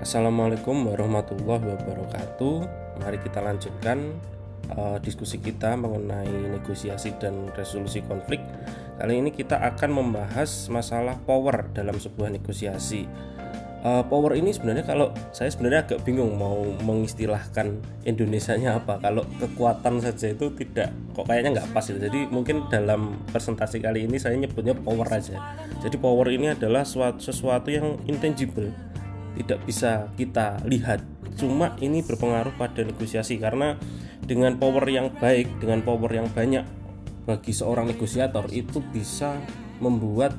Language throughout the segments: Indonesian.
Assalamualaikum warahmatullahi wabarakatuh. Mari kita lanjutkan diskusi kita mengenai negosiasi dan resolusi konflik. Kali ini kita akan membahas masalah power dalam sebuah negosiasi. Power ini sebenarnya saya agak bingung mau mengistilahkan Indonesianya apa. Kalau kekuatan saja itu kayaknya nggak pas gitu. Jadi mungkin dalam presentasi kali ini saya nyebutnya power aja. Jadi power ini adalah sesuatu yang intangible, tidak bisa kita lihat, cuma ini berpengaruh pada negosiasi. Karena dengan power yang baik, dengan power yang banyak bagi seorang negosiator, itu bisa membuat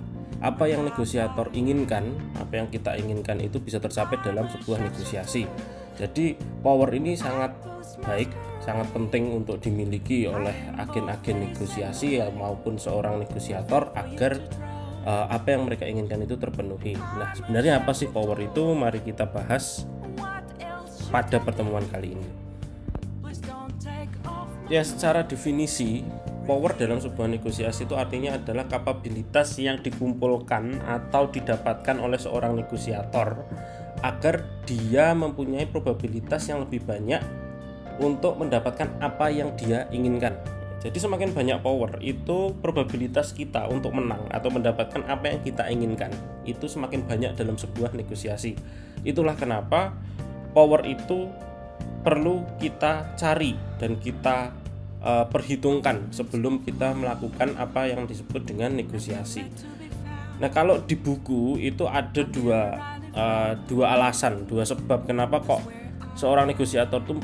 apa yang negosiator inginkan, apa yang kita inginkan itu bisa tercapai dalam sebuah negosiasi. Jadi power ini sangat baik, sangat penting untuk dimiliki oleh agen-agen negosiasi maupun seorang negosiator agar apa yang mereka inginkan itu terpenuhi. Nah, sebenarnya apa sih power itu? Mari kita bahas pada pertemuan kali ini. Ya, secara definisi, power dalam sebuah negosiasi itu artinya adalah kapabilitas yang dikumpulkan atau didapatkan oleh seorang negosiator agar dia mempunyai probabilitas yang lebih banyak untuk mendapatkan apa yang dia inginkan. Jadi semakin banyak power, itu probabilitas kita untuk menang atau mendapatkan apa yang kita inginkan itu semakin banyak dalam sebuah negosiasi. Itulah kenapa power itu perlu kita cari dan kita perhitungkan sebelum kita melakukan apa yang disebut dengan negosiasi. Nah, kalau di buku itu ada dua alasan, dua sebab kenapa kok seorang negosiator tuh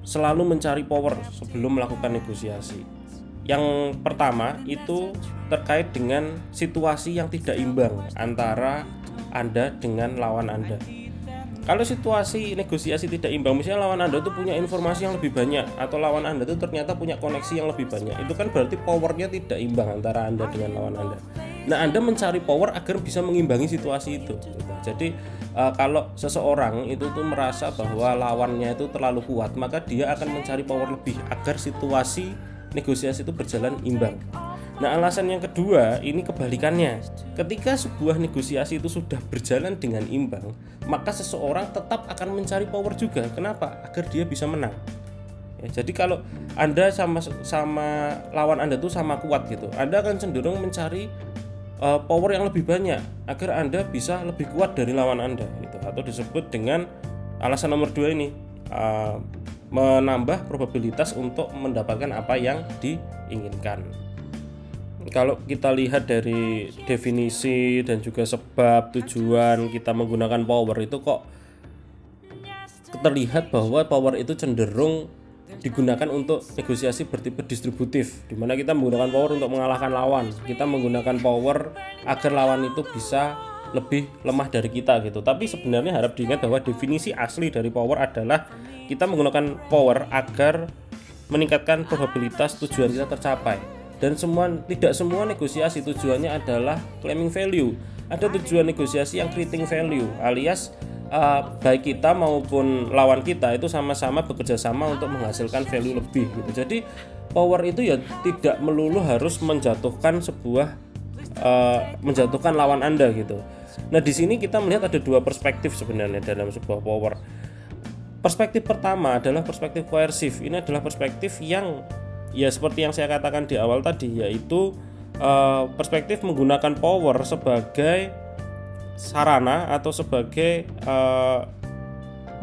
selalu mencari power sebelum melakukan negosiasi. Yang pertama itu terkait dengan situasi yang tidak imbang antara Anda dengan lawan Anda. Kalau situasi negosiasi tidak imbang, misalnya lawan Anda itu punya informasi yang lebih banyak atau lawan Anda itu ternyata punya koneksi yang lebih banyak, itu kan berarti powernya tidak imbang antara Anda dengan lawan Anda. Nah, Anda mencari power agar bisa mengimbangi situasi itu. Jadi kalau seseorang itu tuh merasa bahwa lawannya itu terlalu kuat, maka dia akan mencari power lebih agar situasi negosiasi itu berjalan imbang. Nah, alasan yang kedua ini kebalikannya. Ketika sebuah negosiasi itu sudah berjalan dengan imbang, maka seseorang tetap akan mencari power juga. Kenapa? Agar dia bisa menang. Ya, jadi kalau Anda sama lawan Anda itu sama kuat gitu, Anda akan cenderung mencari power yang lebih banyak agar Anda bisa lebih kuat dari lawan Anda gitu. Atau disebut dengan alasan nomor 2 ini, menambah probabilitas untuk mendapatkan apa yang diinginkan. Kalau kita lihat dari definisi dan juga sebab tujuan kita menggunakan power itu kok terlihat bahwa power itu cenderung digunakan untuk negosiasi bertipe distributif, di mana kita menggunakan power untuk mengalahkan lawan. Kita menggunakan power agar lawan itu bisa lebih lemah dari kita gitu. Tapi sebenarnya harap diingat bahwa definisi asli dari power adalah kita menggunakan power agar meningkatkan probabilitas tujuan kita tercapai. Dan tidak semua negosiasi tujuannya adalah claiming value. Ada tujuan negosiasi yang creating value, alias baik kita maupun lawan kita itu sama-sama bekerja sama untuk menghasilkan value lebih gitu. Jadi power itu ya tidak melulu harus menjatuhkan lawan Anda gitu. Nah, di sini kita melihat ada dua perspektif sebenarnya dalam sebuah power. Perspektif pertama adalah perspektif koersif. Ini adalah perspektif yang ya seperti yang saya katakan di awal tadi, yaitu perspektif menggunakan power sebagai sarana atau sebagai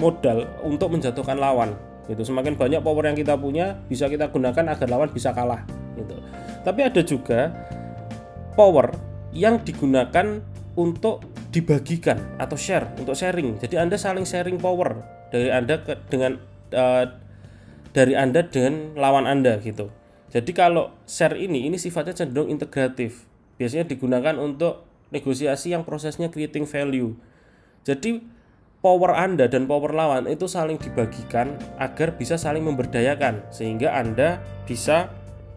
modal untuk menjatuhkan lawan gitu. Semakin banyak power yang kita punya bisa kita gunakan agar lawan bisa kalah gitu. Tapi ada juga power yang digunakan untuk dibagikan atau untuk sharing. Jadi Anda saling sharing power dari Anda dengan lawan Anda gitu. Jadi kalau share ini sifatnya cenderung integratif. Biasanya digunakan untuk negosiasi yang prosesnya creating value. Jadi power Anda dan power lawan itu saling dibagikan agar bisa saling memberdayakan sehingga Anda bisa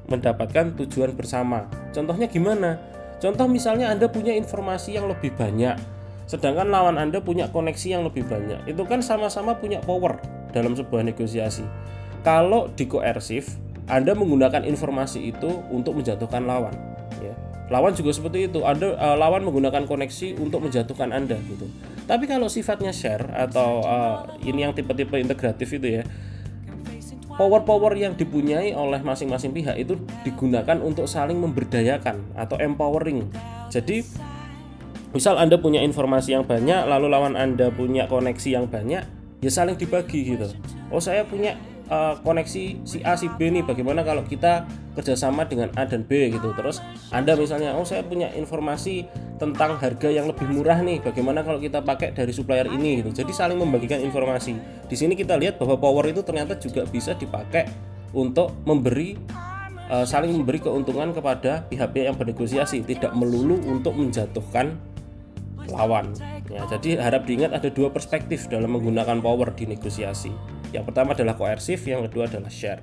mendapatkan tujuan bersama. Contohnya gimana? Contoh misalnya Anda punya informasi yang lebih banyak, sedangkan lawan Anda punya koneksi yang lebih banyak. Itu kan sama-sama punya power dalam sebuah negosiasi. Kalau di koersif, Anda menggunakan informasi itu untuk menjatuhkan lawan, ya. Lawan juga seperti itu. Lawan menggunakan koneksi untuk menjatuhkan Anda gitu. Tapi kalau sifatnya share atau ini yang tipe-tipe integratif itu ya, power yang dipunyai oleh masing-masing pihak itu digunakan untuk saling memberdayakan atau empowering. Jadi misal Anda punya informasi yang banyak, lalu lawan Anda punya koneksi yang banyak, ya saling dibagi gitu. Oh, saya punya koneksi si A si B nih, bagaimana kalau kita kerjasama dengan A dan B gitu. Terus Anda misalnya, oh saya punya informasi tentang harga yang lebih murah nih, bagaimana kalau kita pakai dari supplier ini gitu. Jadi saling membagikan informasi. Di sini kita lihat bahwa power itu ternyata juga bisa dipakai untuk saling memberi keuntungan kepada pihak-pihak yang bernegosiasi, tidak melulu untuk menjatuhkan lawan. Ya, jadi harap diingat ada dua perspektif dalam menggunakan power di negosiasi. Yang pertama adalah koersif, yang kedua adalah share.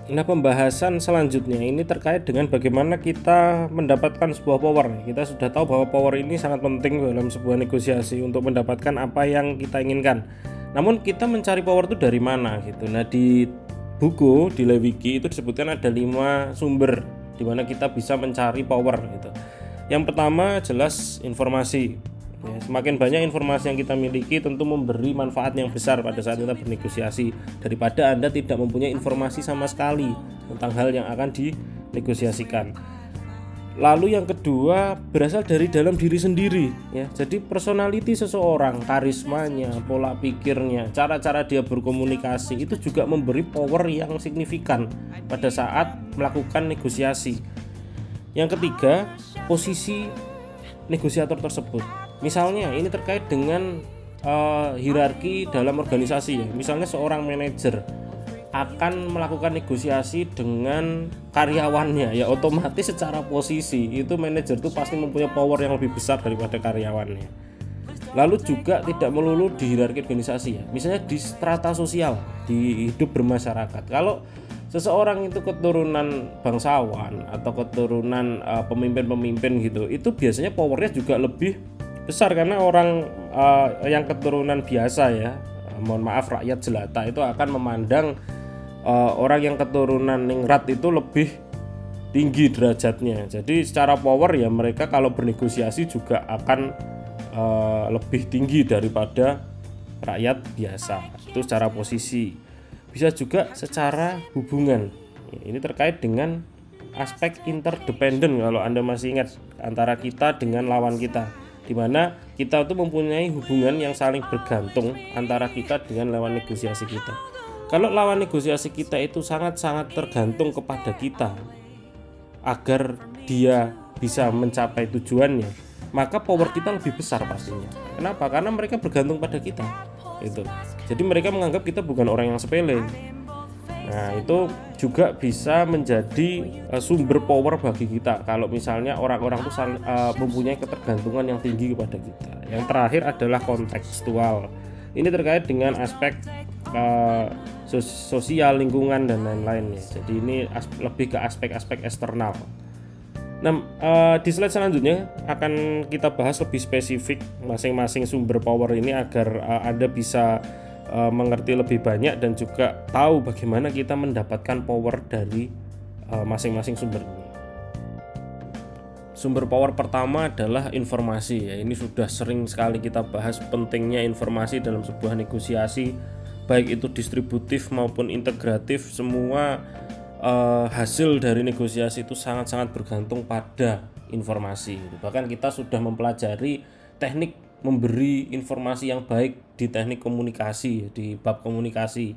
Nah, pembahasan selanjutnya ini terkait dengan bagaimana kita mendapatkan sebuah power. Kita sudah tahu bahwa power ini sangat penting dalam sebuah negosiasi untuk mendapatkan apa yang kita inginkan. Namun kita mencari power itu dari mana gitu. Nah, di buku di Lewicki itu disebutkan ada 5 sumber di mana kita bisa mencari power gitu. Yang pertama jelas informasi. Ya, semakin banyak informasi yang kita miliki tentu memberi manfaat yang besar pada saat kita bernegosiasi daripada Anda tidak mempunyai informasi sama sekali tentang hal yang akan dinegosiasikan. Lalu yang kedua berasal dari dalam diri sendiri ya. Jadi personality seseorang, karismanya, pola pikirnya, cara-cara dia berkomunikasi itu juga memberi power yang signifikan pada saat melakukan negosiasi. Yang ketiga, posisi negosiator tersebut. Misalnya ini terkait dengan hierarki dalam organisasi ya. Misalnya seorang manajer akan melakukan negosiasi dengan karyawannya, ya otomatis secara posisi itu manajer itu pasti mempunyai power yang lebih besar daripada karyawannya. Lalu juga tidak melulu di hierarki organisasi ya. Misalnya di strata sosial, di hidup bermasyarakat. Kalau seseorang itu keturunan bangsawan atau keturunan pemimpin-pemimpin gitu, itu biasanya powernya juga lebih besar karena orang yang keturunan biasa ya, mohon maaf rakyat jelata itu akan memandang orang yang keturunan ningrat itu lebih tinggi derajatnya. Jadi secara power ya mereka kalau bernegosiasi juga akan lebih tinggi daripada rakyat biasa. Itu secara posisi. Bisa juga secara hubungan. Ini terkait dengan aspek interdependen kalau Anda masih ingat antara kita dengan lawan kita, di mana kita itu mempunyai hubungan yang saling bergantung antara kita dengan lawan negosiasi kita. Kalau lawan negosiasi kita itu sangat-sangat tergantung kepada kita agar dia bisa mencapai tujuannya, maka power kita lebih besar pastinya. Kenapa? Karena mereka bergantung pada kita. Itu. Jadi mereka menganggap kita bukan orang yang sepele. Nah, itu juga bisa menjadi sumber power bagi kita kalau misalnya orang-orang itu mempunyai ketergantungan yang tinggi kepada kita. Yang terakhir adalah kontekstual. Ini terkait dengan aspek sosial, lingkungan dan lain-lain ya. Jadi ini lebih ke aspek-aspek eksternal. Nah, di slide selanjutnya akan kita bahas lebih spesifik masing-masing sumber power ini agar Anda bisa mengerti lebih banyak dan juga tahu bagaimana kita mendapatkan power dari masing-masing sumber ini. Sumber power pertama adalah informasi ya. Ini sudah sering sekali kita bahas pentingnya informasi dalam sebuah negosiasi, baik itu distributif maupun integratif. Semua hasil dari negosiasi itu sangat-sangat bergantung pada informasi. Bahkan kita sudah mempelajari teknik memberi informasi yang baik di teknik komunikasi, di bab komunikasi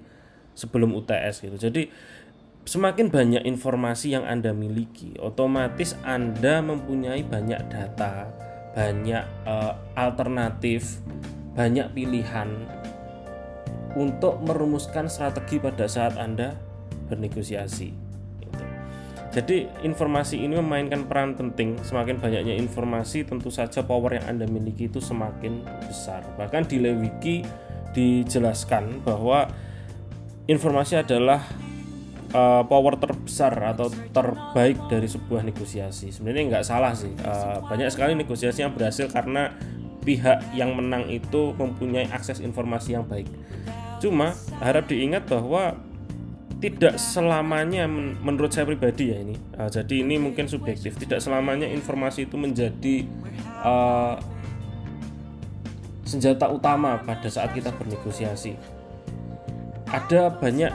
sebelum UTS gitu. Jadi semakin banyak informasi yang Anda miliki, otomatis Anda mempunyai banyak data, banyak alternatif, banyak pilihan untuk merumuskan strategi pada saat Anda bernegosiasi. Jadi informasi ini memainkan peran penting. Semakin banyaknya informasi, tentu saja power yang Anda miliki itu semakin besar. Bahkan di Lewicki dijelaskan bahwa informasi adalah power terbesar atau terbaik dari sebuah negosiasi. Sebenarnya nggak salah sih. Banyak sekali negosiasi yang berhasil karena pihak yang menang itu mempunyai akses informasi yang baik. Cuma harap diingat bahwa tidak selamanya menurut saya pribadi ya ini. Jadi ini mungkin subjektif. Tidak selamanya informasi itu menjadi senjata utama pada saat kita bernegosiasi. Ada banyak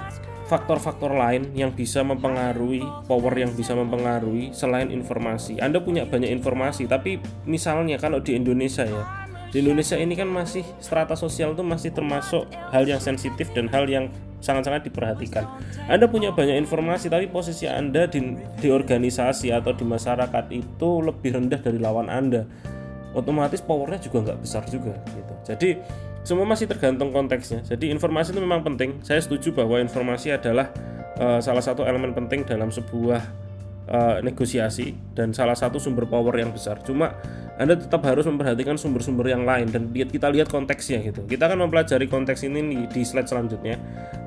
faktor-faktor lain yang bisa mempengaruhi, power yang bisa mempengaruhi selain informasi. Anda punya banyak informasi, tapi misalnya kalau di Indonesia ya, di Indonesia ini kan masih strata sosial itu masih termasuk hal yang sensitif dan hal yang sangat-sangat diperhatikan. Anda punya banyak informasi, tapi posisi Anda di organisasi atau di masyarakat itu lebih rendah dari lawan Anda. Otomatis powernya juga nggak besar juga gitu. Jadi semua masih tergantung konteksnya. Jadi informasi itu memang penting. Saya setuju bahwa informasi adalah salah satu elemen penting dalam sebuah negosiasi dan salah satu sumber power yang besar. Cuma Anda tetap harus memperhatikan sumber-sumber yang lain dan kita lihat konteksnya gitu. Kita akan mempelajari konteks ini di slide selanjutnya.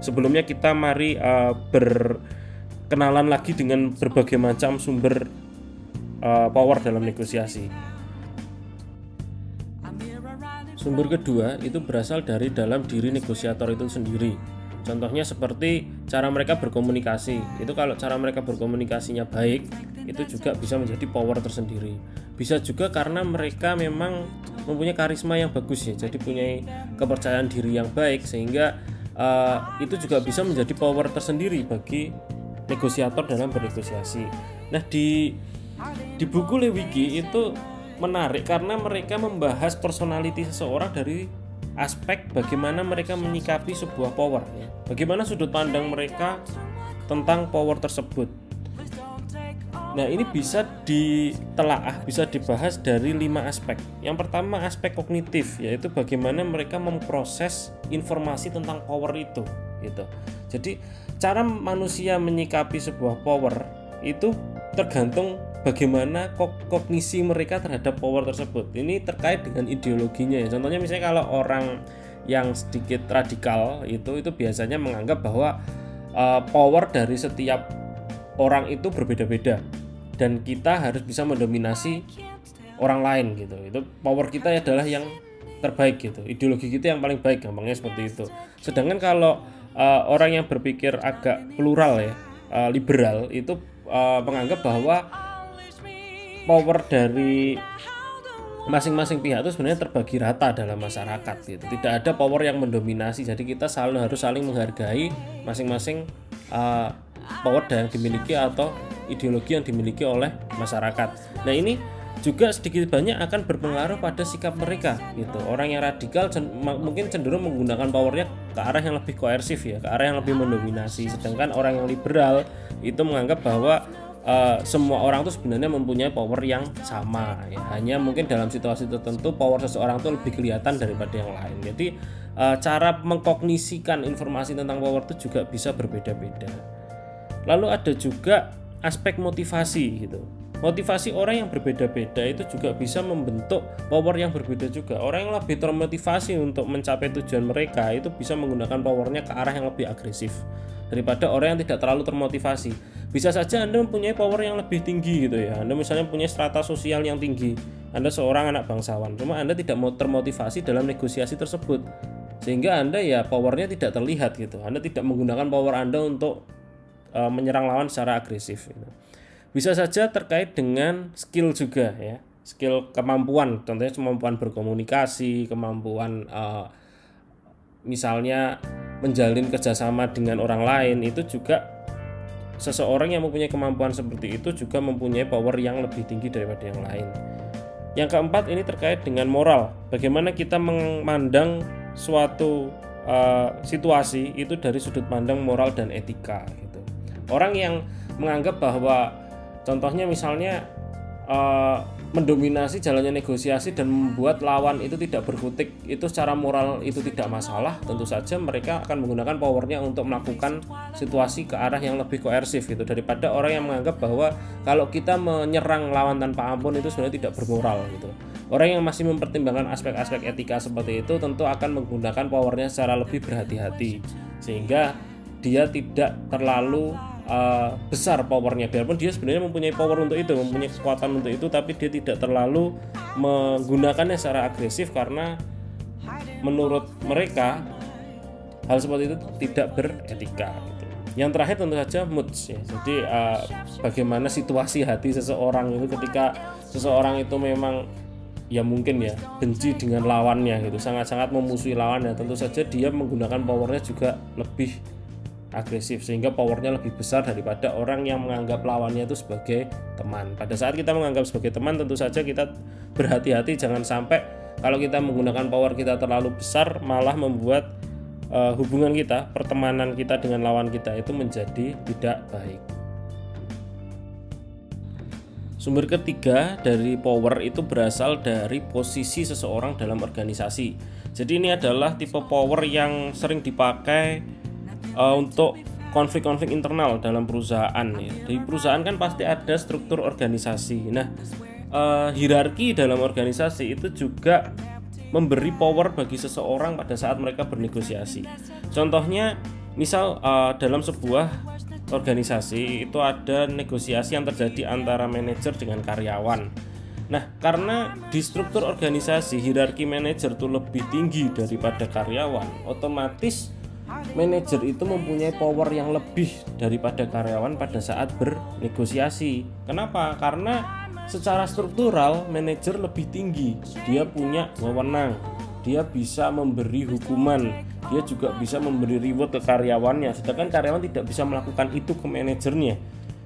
Sebelumnya kita mari berkenalan lagi dengan berbagai macam sumber power dalam negosiasi. Sumber kedua itu berasal dari dalam diri negosiator itu sendiri. Contohnya seperti cara mereka berkomunikasi. Itu kalau cara mereka berkomunikasinya baik, itu juga bisa menjadi power tersendiri. Bisa juga karena mereka memang mempunyai karisma yang bagus ya, jadi punya kepercayaan diri yang baik, sehingga itu juga bisa menjadi power tersendiri bagi negosiator dalam bernegosiasi. Nah di buku Lewicki itu menarik karena mereka membahas personality seseorang dari aspek bagaimana mereka menyikapi sebuah power ya. Bagaimana sudut pandang mereka tentang power tersebut. Nah, ini bisa ditelaah, bisa dibahas dari 5 aspek. Yang pertama aspek kognitif, yaitu bagaimana mereka memproses informasi tentang power itu gitu. Jadi, cara manusia menyikapi sebuah power itu tergantung bagaimana kognisi mereka terhadap power tersebut. Ini terkait dengan ideologinya ya. Contohnya misalnya kalau orang yang sedikit radikal itu biasanya menganggap bahwa power dari setiap orang itu berbeda-beda dan kita harus bisa mendominasi orang lain gitu. Itu power kita adalah yang terbaik gitu. Ideologi kita yang paling baik, gampangnya seperti itu. Sedangkan kalau orang yang berpikir agak plural ya, liberal itu menganggap bahwa power dari masing-masing pihak itu sebenarnya terbagi rata dalam masyarakat gitu. Tidak ada power yang mendominasi. Jadi kita harus saling menghargai masing-masing power yang dimiliki atau ideologi yang dimiliki oleh masyarakat. Nah, ini juga sedikit banyak akan berpengaruh pada sikap mereka gitu. Orang yang radikal mungkin cenderung menggunakan powernya ke arah yang lebih koersif ya, ke arah yang lebih mendominasi. Sedangkan orang yang liberal itu menganggap bahwa semua orang itu sebenarnya mempunyai power yang sama ya. Hanya mungkin dalam situasi tertentu power seseorang itu lebih kelihatan daripada yang lain. Jadi cara mengkognisikan informasi tentang power itu juga bisa berbeda-beda. Lalu ada juga aspek motivasi gitu. Motivasi orang yang berbeda-beda itu juga bisa membentuk power yang berbeda juga. Orang yang lebih termotivasi untuk mencapai tujuan mereka itu bisa menggunakan powernya ke arah yang lebih agresif daripada orang yang tidak terlalu termotivasi. Bisa saja Anda mempunyai power yang lebih tinggi gitu ya. Anda misalnya punya strata sosial yang tinggi. Anda seorang anak bangsawan, cuma Anda tidak mau termotivasi dalam negosiasi tersebut. Sehingga Anda ya powernya tidak terlihat gitu. Anda tidak menggunakan power Anda untuk menyerang lawan secara agresif gitu. Bisa saja terkait dengan skill juga ya. Skill kemampuan, contohnya kemampuan berkomunikasi, kemampuan misalnya menjalin kerjasama dengan orang lain. Itu juga seseorang yang mempunyai kemampuan seperti itu juga mempunyai power yang lebih tinggi daripada yang lain. Yang keempat ini terkait dengan moral. Bagaimana kita memandang suatu situasi itu dari sudut pandang moral dan etika gitu. Orang yang menganggap bahwa contohnya misalnya mendominasi jalannya negosiasi dan membuat lawan itu tidak berkutik, itu secara moral itu tidak masalah. Tentu saja mereka akan menggunakan powernya untuk melakukan situasi ke arah yang lebih koersif gitu, daripada orang yang menganggap bahwa kalau kita menyerang lawan tanpa ampun itu sebenarnya tidak bermoral gitu. Orang yang masih mempertimbangkan aspek-aspek etika seperti itu tentu akan menggunakan powernya secara lebih berhati-hati, sehingga dia tidak terlalu besar powernya, biarpun dia sebenarnya mempunyai power untuk itu, mempunyai kekuatan untuk itu, tapi dia tidak terlalu menggunakannya secara agresif karena menurut mereka hal seperti itu tidak beretika gitu. Yang terakhir tentu saja moods ya. Jadi bagaimana situasi hati seseorang itu ketika seseorang itu memang ya mungkin ya benci dengan lawannya gitu, sangat-sangat memusuhi lawannya, tentu saja dia menggunakan powernya juga lebih agresif sehingga powernya lebih besar daripada orang yang menganggap lawannya itu sebagai teman. Pada saat kita menganggap sebagai teman, tentu saja kita berhati-hati jangan sampai kalau kita menggunakan power kita terlalu besar malah membuat hubungan kita, pertemanan kita dengan lawan kita itu menjadi tidak baik. Sumber ketiga dari power itu berasal dari posisi seseorang dalam organisasi. Jadi ini adalah tipe power yang sering dipakai untuk konflik-konflik internal dalam perusahaan ya. Di perusahaan kan pasti ada struktur organisasi. Nah, hierarki dalam organisasi itu juga memberi power bagi seseorang pada saat mereka bernegosiasi. Contohnya, misal dalam sebuah organisasi itu ada negosiasi yang terjadi antara manajer dengan karyawan. Nah, karena di struktur organisasi hierarki manajer itu lebih tinggi daripada karyawan, otomatis manajer itu mempunyai power yang lebih daripada karyawan pada saat bernegosiasi. Kenapa? Karena secara struktural manajer lebih tinggi, dia punya wewenang, dia bisa memberi hukuman, dia juga bisa memberi reward ke karyawannya, sedangkan karyawan tidak bisa melakukan itu ke manajernya,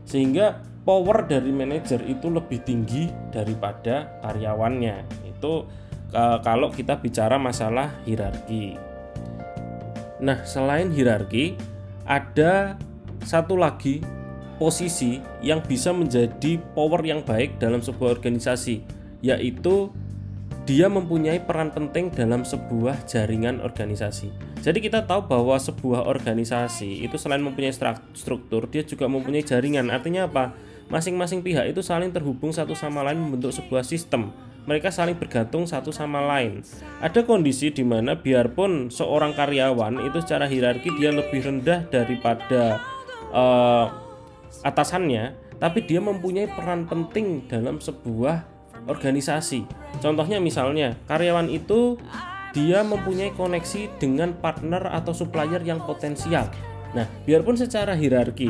sehingga power dari manajer itu lebih tinggi daripada karyawannya. Itu kalau kita bicara masalah hierarki. Nah, selain hierarki ada satu lagi posisi yang bisa menjadi power yang baik dalam sebuah organisasi, yaitu dia mempunyai peran penting dalam sebuah jaringan organisasi. Jadi kita tahu bahwa sebuah organisasi itu selain mempunyai struktur, dia juga mempunyai jaringan. Artinya apa? Masing-masing pihak itu saling terhubung satu sama lain membentuk sebuah sistem. Mereka saling bergantung satu sama lain. Ada kondisi di mana biarpun seorang karyawan itu secara hierarki dia lebih rendah daripada atasannya, tapi dia mempunyai peran penting dalam sebuah organisasi. Contohnya misalnya karyawan itu dia mempunyai koneksi dengan partner atau supplier yang potensial. Nah, biarpun secara hierarki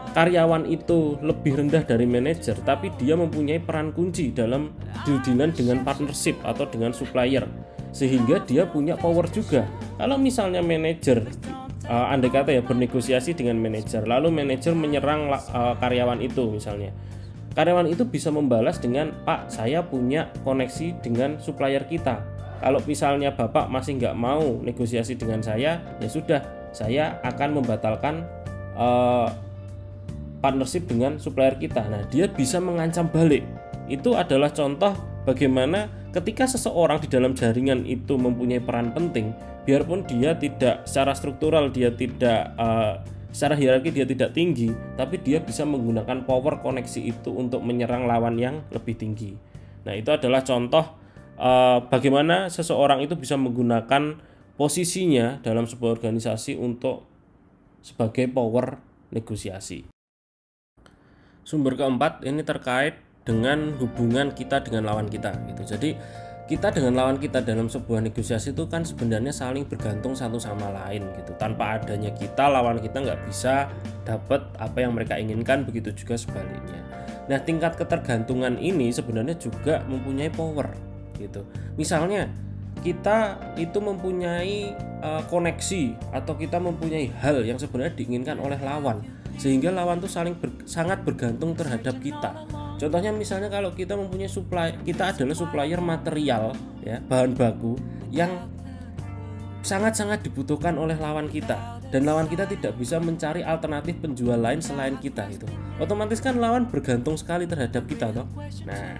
karyawan itu lebih rendah dari manajer, tapi dia mempunyai peran kunci dalam dealing dengan partnership atau dengan supplier, sehingga dia punya power juga. Kalau misalnya manajer andai kata ya bernegosiasi dengan manajer, lalu manajer menyerang karyawan itu misalnya, karyawan itu bisa membalas dengan, Pak, saya punya koneksi dengan supplier kita, kalau misalnya Bapak masih nggak mau negosiasi dengan saya, ya sudah, saya akan membatalkan partnership dengan supplier kita. Nah, dia bisa mengancam balik. Itu adalah contoh bagaimana ketika seseorang di dalam jaringan itu mempunyai peran penting, biarpun dia tidak secara struktural, dia tidak secara hierarki dia tidak tinggi, tapi dia bisa menggunakan power koneksi itu untuk menyerang lawan yang lebih tinggi. Nah, itu adalah contoh bagaimana seseorang itu bisa menggunakan posisinya dalam sebuah organisasi untuk sebagai power negosiasi. Sumber keempat ini terkait dengan hubungan kita dengan lawan kita gitu. Jadi kita dengan lawan kita dalam sebuah negosiasi itu kan sebenarnya saling bergantung satu sama lain gitu. Tanpa adanya kita, lawan kita nggak bisa dapat apa yang mereka inginkan, begitu juga sebaliknya. Nah, tingkat ketergantungan ini sebenarnya juga mempunyai power gitu. Misalnya kita itu mempunyai koneksi atau kita mempunyai hal yang sebenarnya diinginkan oleh lawan, sehingga lawan tuh sangat bergantung terhadap kita. Contohnya misalnya kalau kita mempunyai kita adalah supplier material ya, bahan baku yang sangat-sangat dibutuhkan oleh lawan kita, dan lawan kita tidak bisa mencari alternatif penjual lain selain kita, itu otomatis kan lawan bergantung sekali terhadap kita toh. Nah,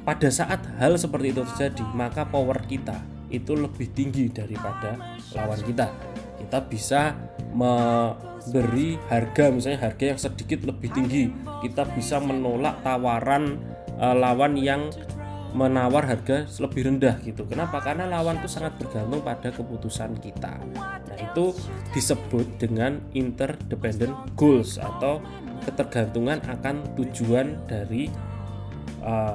pada saat hal seperti itu terjadi, maka power kita itu lebih tinggi daripada lawan kita. Kita bisa memberi harga, misalnya harga yang sedikit lebih tinggi. Kita bisa menolak tawaran lawan yang menawar harga lebih rendah gitu. Kenapa? Karena lawan itu sangat bergantung pada keputusan kita. Nah, itu disebut dengan interdependent goals atau ketergantungan akan tujuan dari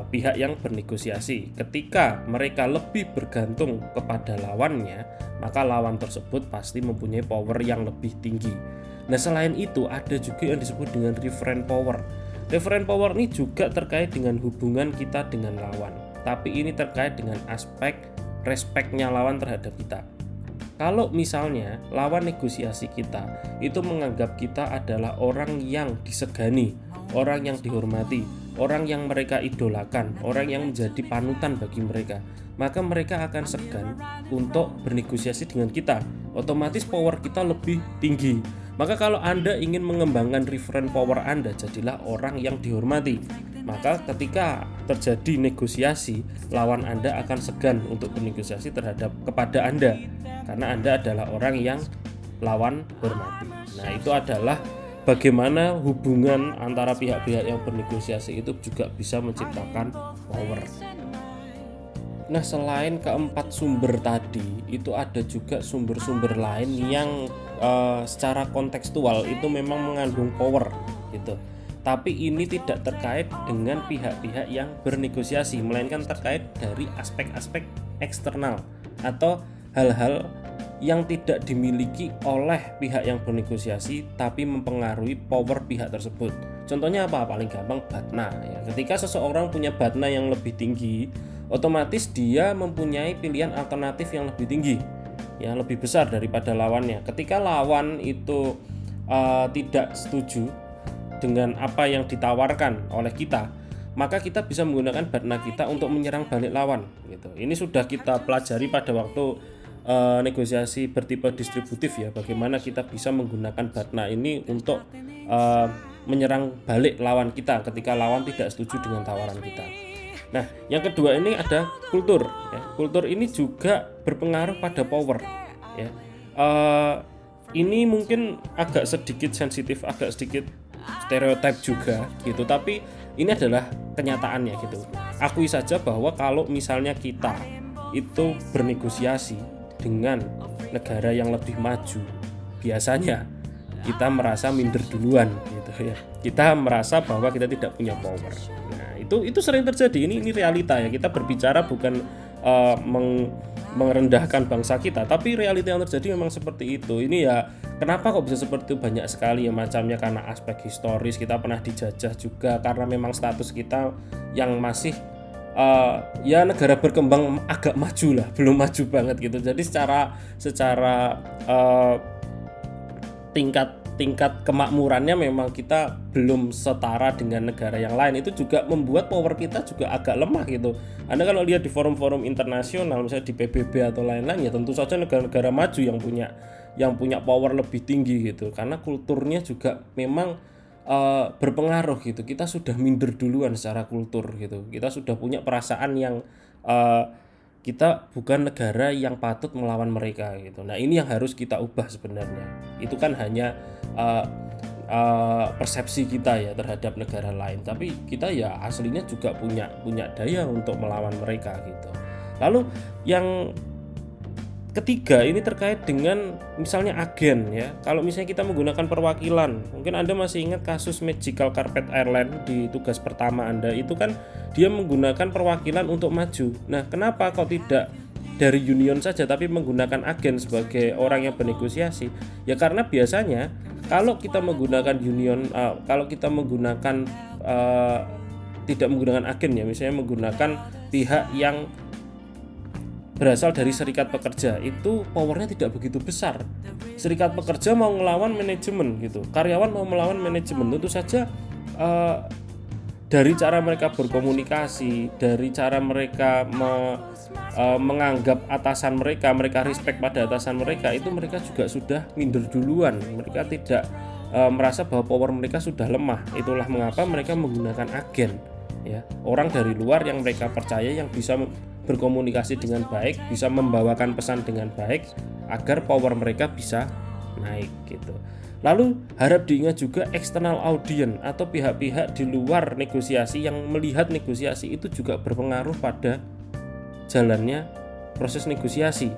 pihak yang bernegosiasi. Ketika mereka lebih bergantung kepada lawannya, maka lawan tersebut pasti mempunyai power yang lebih tinggi. Nah, selain itu ada juga yang disebut dengan referent power. Referent power ini juga terkait dengan hubungan kita dengan lawan, tapi ini terkait dengan aspek respeknya lawan terhadap kita. Kalau misalnya lawan negosiasi kita itu menganggap kita adalah orang yang disegani, orang yang dihormati, orang yang mereka idolakan, orang yang menjadi panutan bagi mereka, maka mereka akan segan untuk bernegosiasi dengan kita. Otomatis power kita lebih tinggi. Maka kalau Anda ingin mengembangkan referent power Anda, jadilah orang yang dihormati. Maka ketika terjadi negosiasi, lawan Anda akan segan untuk bernegosiasi kepada Anda, karena Anda adalah orang yang lawan hormati. Nah, itu adalah bagaimana hubungan antara pihak-pihak yang bernegosiasi itu juga bisa menciptakan power. Nah, selain keempat sumber tadi, itu ada juga sumber-sumber lain yang secara kontekstual itu memang mengandung power gitu. Tapi ini tidak terkait dengan pihak-pihak yang bernegosiasi, melainkan terkait dari aspek-aspek eksternal atau hal-hal yang tidak dimiliki oleh pihak yang bernegosiasi tapi mempengaruhi power pihak tersebut. Contohnya apa? Paling gampang batna ya. Ketika seseorang punya batna yang lebih tinggi, otomatis dia mempunyai pilihan alternatif yang lebih tinggi, yang lebih besar daripada lawannya. Ketika lawan itu tidak setuju dengan apa yang ditawarkan oleh kita, maka kita bisa menggunakan batna kita untuk menyerang balik lawan gitu. Ini sudah kita pelajari pada waktu negosiasi bertipe distributif ya, bagaimana kita bisa menggunakan batna ini untuk menyerang balik lawan kita ketika lawan tidak setuju dengan tawaran kita. Nah, yang kedua ini ada kultur ya. Kultur ini juga berpengaruh pada power ya. Ini mungkin agak sedikit sensitif, agak sedikit stereotip juga gitu, tapi ini adalah kenyataannya gitu. Akui saja bahwa kalau misalnya kita itu bernegosiasi dengan negara yang lebih maju, biasanya kita merasa minder duluan gitu ya. Kita merasa bahwa kita tidak punya power. Nah, itu sering terjadi. Ini realita ya. Kita berbicara bukan merendahkan bangsa kita, tapi realita yang terjadi memang seperti itu. Ini ya, kenapa kok bisa seperti itu? Banyak sekali ya macamnya, karena aspek historis, kita pernah dijajah juga, karena memang status kita yang masih ya negara berkembang agak maju lah, belum maju banget gitu. Jadi secara tingkat kemakmurannya memang kita belum setara dengan negara yang lain. Itu juga membuat power kita juga agak lemah gitu. Anda kalau lihat di forum-forum internasional, misalnya di PBB atau lain-lain, ya tentu saja negara-negara maju yang punya power lebih tinggi gitu, karena kulturnya juga memang berpengaruh gitu. Kita sudah minder duluan secara kultur gitu. Kita sudah punya perasaan yang kita bukan negara yang patut melawan mereka gitu. Nah, ini yang harus kita ubah sebenarnya. Itu kan hanya persepsi kita ya terhadap negara lain, tapi kita ya aslinya juga punya daya untuk melawan mereka gitu. Lalu yang ketiga ini terkait dengan misalnya agen ya. Kalau misalnya kita menggunakan perwakilan, mungkin Anda masih ingat kasus Magical Carpet Airlines di tugas pertama Anda, itu kan dia menggunakan perwakilan untuk maju. Nah, kenapa kok tidak dari union saja tapi menggunakan agen sebagai orang yang bernegosiasi? Ya karena biasanya kalau kita menggunakan union, kalau kita menggunakan tidak menggunakan agen ya, misalnya menggunakan pihak yang berasal dari serikat pekerja, itu powernya tidak begitu besar. Serikat pekerja mau melawan manajemen gitu, karyawan mau melawan manajemen, tentu saja dari cara mereka berkomunikasi, dari cara mereka menganggap atasan mereka respect pada atasan mereka, itu mereka juga sudah minder duluan. Mereka tidak merasa bahwa power mereka sudah lemah. Itulah mengapa mereka menggunakan agen ya, orang dari luar yang mereka percaya, yang bisa berkomunikasi dengan baik, bisa membawakan pesan dengan baik agar power mereka bisa naik gitu. Lalu harap diingat juga external audience atau pihak-pihak di luar negosiasi yang melihat negosiasi itu juga berpengaruh pada jalannya proses negosiasi.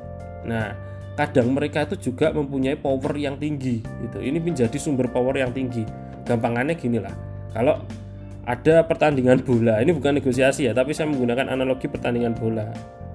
Nah, kadang mereka itu juga mempunyai power yang tinggi gitu. Ini menjadi sumber power yang tinggi. Gampangannya gini lah, kalau ada pertandingan bola, ini bukan negosiasi ya, tapi saya menggunakan analogi pertandingan bola.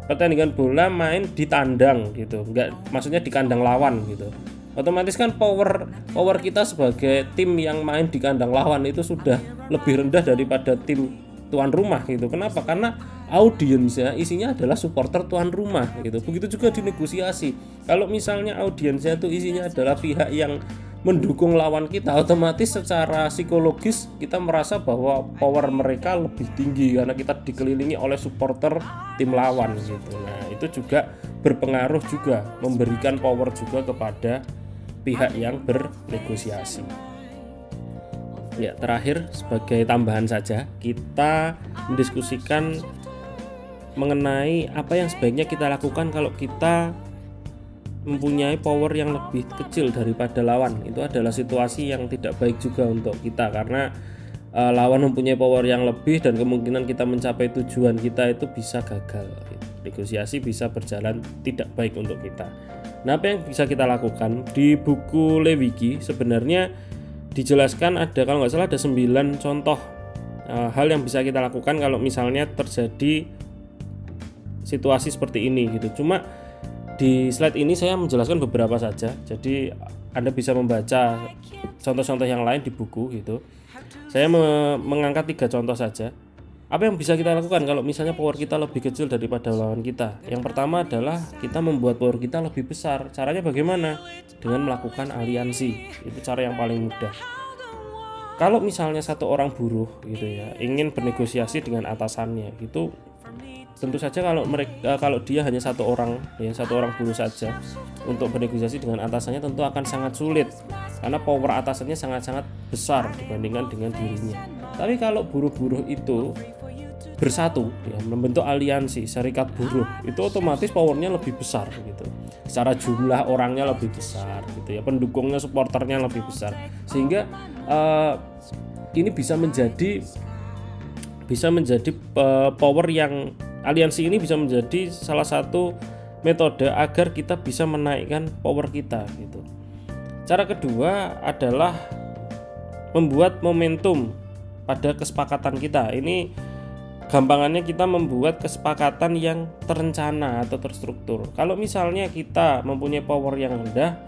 pertandingan bola main di tandang gitu, nggak, maksudnya di kandang lawan gitu, otomatis kan power kita sebagai tim yang main di kandang lawan itu sudah lebih rendah daripada tim tuan rumah gitu. Kenapa? Karena audiensnya isinya adalah supporter tuan rumah gitu. Begitu juga di negosiasi. Kalau misalnya audiensnya itu isinya adalah pihak yang mendukung lawan kita, otomatis secara psikologis kita merasa bahwa power mereka lebih tinggi karena kita dikelilingi oleh supporter tim lawan gitu. Nah, itu juga berpengaruh juga, memberikan power juga kepada pihak yang bernegosiasi. Ya, terakhir sebagai tambahan saja, kita mendiskusikan mengenai apa yang sebaiknya kita lakukan kalau kita mempunyai power yang lebih kecil daripada lawan. Itu adalah situasi yang tidak baik juga untuk kita, karena lawan mempunyai power yang lebih dan kemungkinan kita mencapai tujuan kita itu bisa gagal. Negosiasi bisa berjalan tidak baik untuk kita. Nah, apa yang bisa kita lakukan? Di buku Lewicki sebenarnya dijelaskan ada, kalau nggak salah ada 9 contoh hal yang bisa kita lakukan kalau misalnya terjadi situasi seperti ini gitu. Cuma di slide ini saya menjelaskan beberapa saja, jadi Anda bisa membaca contoh-contoh yang lain di buku gitu. Saya mengangkat 3 contoh saja. Apa yang bisa kita lakukan kalau misalnya power kita lebih kecil daripada lawan kita? Yang pertama adalah kita membuat power kita lebih besar. Caranya bagaimana? Dengan melakukan aliansi. Itu cara yang paling mudah. Kalau misalnya satu orang buruh gitu ya, ingin bernegosiasi dengan atasannya, itu tentu saja kalau dia hanya satu orang buruh saja untuk bernegosiasi dengan atasannya tentu akan sangat sulit karena power atasannya sangat-sangat besar dibandingkan dengan dirinya. Tapi kalau buruh-buruh itu bersatu ya, membentuk aliansi serikat buruh, itu otomatis powernya lebih besar gitu. Secara jumlah orangnya lebih besar gitu ya, pendukungnya, supporternya lebih besar, sehingga ini bisa menjadi power yang aliansi ini bisa menjadi salah satu metode agar kita bisa menaikkan power kita gitu. Cara kedua adalah membuat momentum pada kesepakatan kita. Ini gampangannya kita membuat kesepakatan yang terencana atau terstruktur. Kalau misalnya kita mempunyai power yang rendah,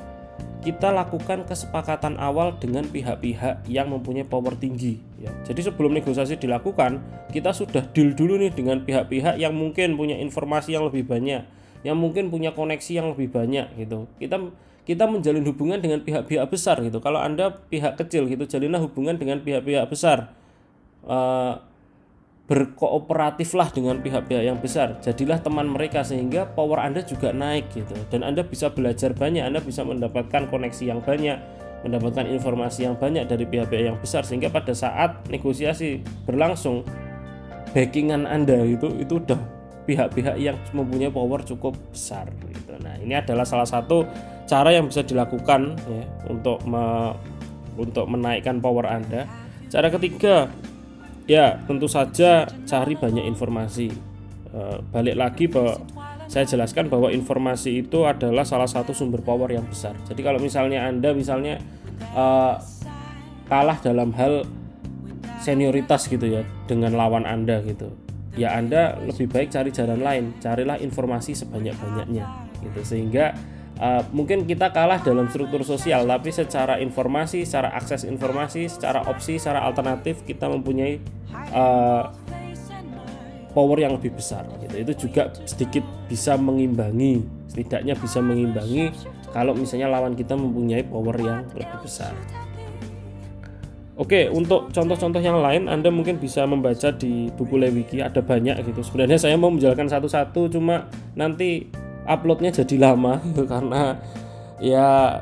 kita lakukan kesepakatan awal dengan pihak-pihak yang mempunyai power tinggi ya. Jadi sebelum negosiasi dilakukan, kita sudah deal dulu nih dengan pihak-pihak yang mungkin punya informasi yang lebih banyak, yang mungkin punya koneksi yang lebih banyak gitu. Kita menjalin hubungan dengan pihak-pihak besar gitu. Kalau Anda pihak kecil gitu, jalinlah hubungan dengan pihak-pihak besar. Berkooperatiflah dengan pihak-pihak yang besar, jadilah teman mereka sehingga power Anda juga naik gitu, dan Anda bisa belajar banyak, Anda bisa mendapatkan koneksi yang banyak, mendapatkan informasi yang banyak dari pihak-pihak yang besar, sehingga pada saat negosiasi berlangsung, backingan Anda itu udah pihak-pihak yang mempunyai power cukup besar gitu. Nah, ini adalah salah satu cara yang bisa dilakukan ya, untuk menaikkan power Anda. Cara ketiga, ya tentu saja cari banyak informasi. Balik lagi bahwa saya jelaskan bahwa informasi itu adalah salah satu sumber power yang besar. Jadi kalau misalnya Anda kalah dalam hal senioritas gitu ya dengan lawan Anda gitu, ya Anda lebih baik cari jalan lain, carilah informasi sebanyak-banyaknya gitu, sehingga mungkin kita kalah dalam struktur sosial, tapi secara informasi, secara akses informasi, secara opsi, secara alternatif kita mempunyai power yang lebih besar gitu. Itu juga sedikit bisa mengimbangi, setidaknya bisa mengimbangi kalau misalnya lawan kita mempunyai power yang lebih besar. Oke, untuk contoh-contoh yang lain Anda mungkin bisa membaca di buku Lewicki, ada banyak gitu. Sebenarnya saya mau menjelaskan satu-satu, cuma nanti uploadnya jadi lama gitu, karena ya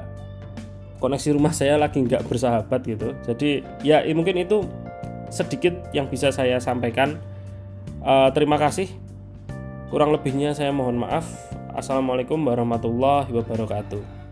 koneksi rumah saya lagi nggak bersahabat gitu. Jadi ya mungkin itu sedikit yang bisa saya sampaikan. Terima kasih, kurang lebihnya saya mohon maaf. Assalamualaikum warahmatullahi wabarakatuh.